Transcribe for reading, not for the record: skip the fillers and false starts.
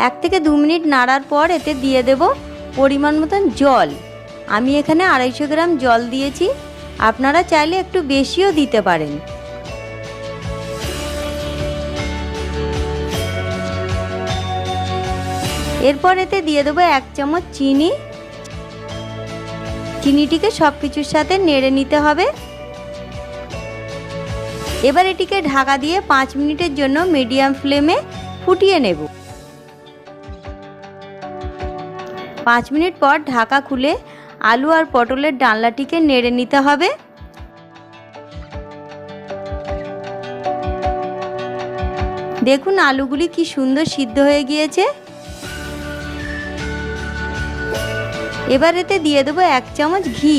1 থেকে 2 মিনিট নাড়ার পর এতে দিয়ে দেব পরিমাণ মতন জল। আমি এখানে 250 গ্রাম জল দিয়েছি, আপনারা চাইলে একটু বেশিও দিতে পারেন। এরপর এতে দিয়ে দেব 1 চামচ চিনি। চিনিটিকে সব কিছুর সাথে নেড়ে নিতে হবে। এবার এটিকে ঢাকা দিয়ে 5 মিনিটের জন্য মিডিয়াম ফ্লেমে ফুটিয়ে নেব। 5 মিনিট পর ঢাকা খুলে আলু আর পটলের ডালনাটিকে নেড়ে নিতে হবে। দেখুন আলুগুলি কি সুন্দর সিদ্ধ হয়ে গিয়েছে। এবার এতে দিয়ে দেবো 1 চামচ ঘি।